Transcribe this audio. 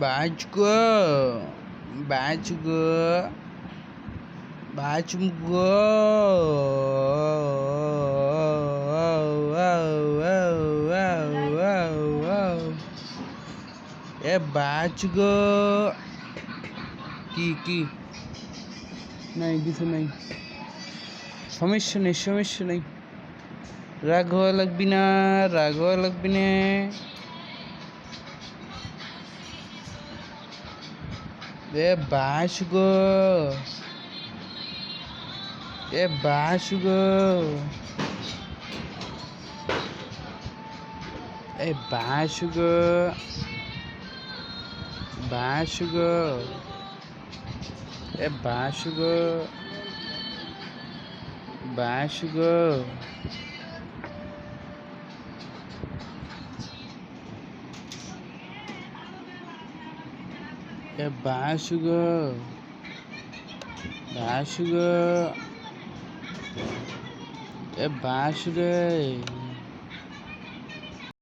বাজগো বাজগো বাজমগো এ বাজগো কি কি নাই কিছু নাই সমস্যা নেই রাগ হওয়া লাগবি না এ বাসগো এ বাসগো এ বাসগো এ বাসগো এ বাসগো এ বাস রে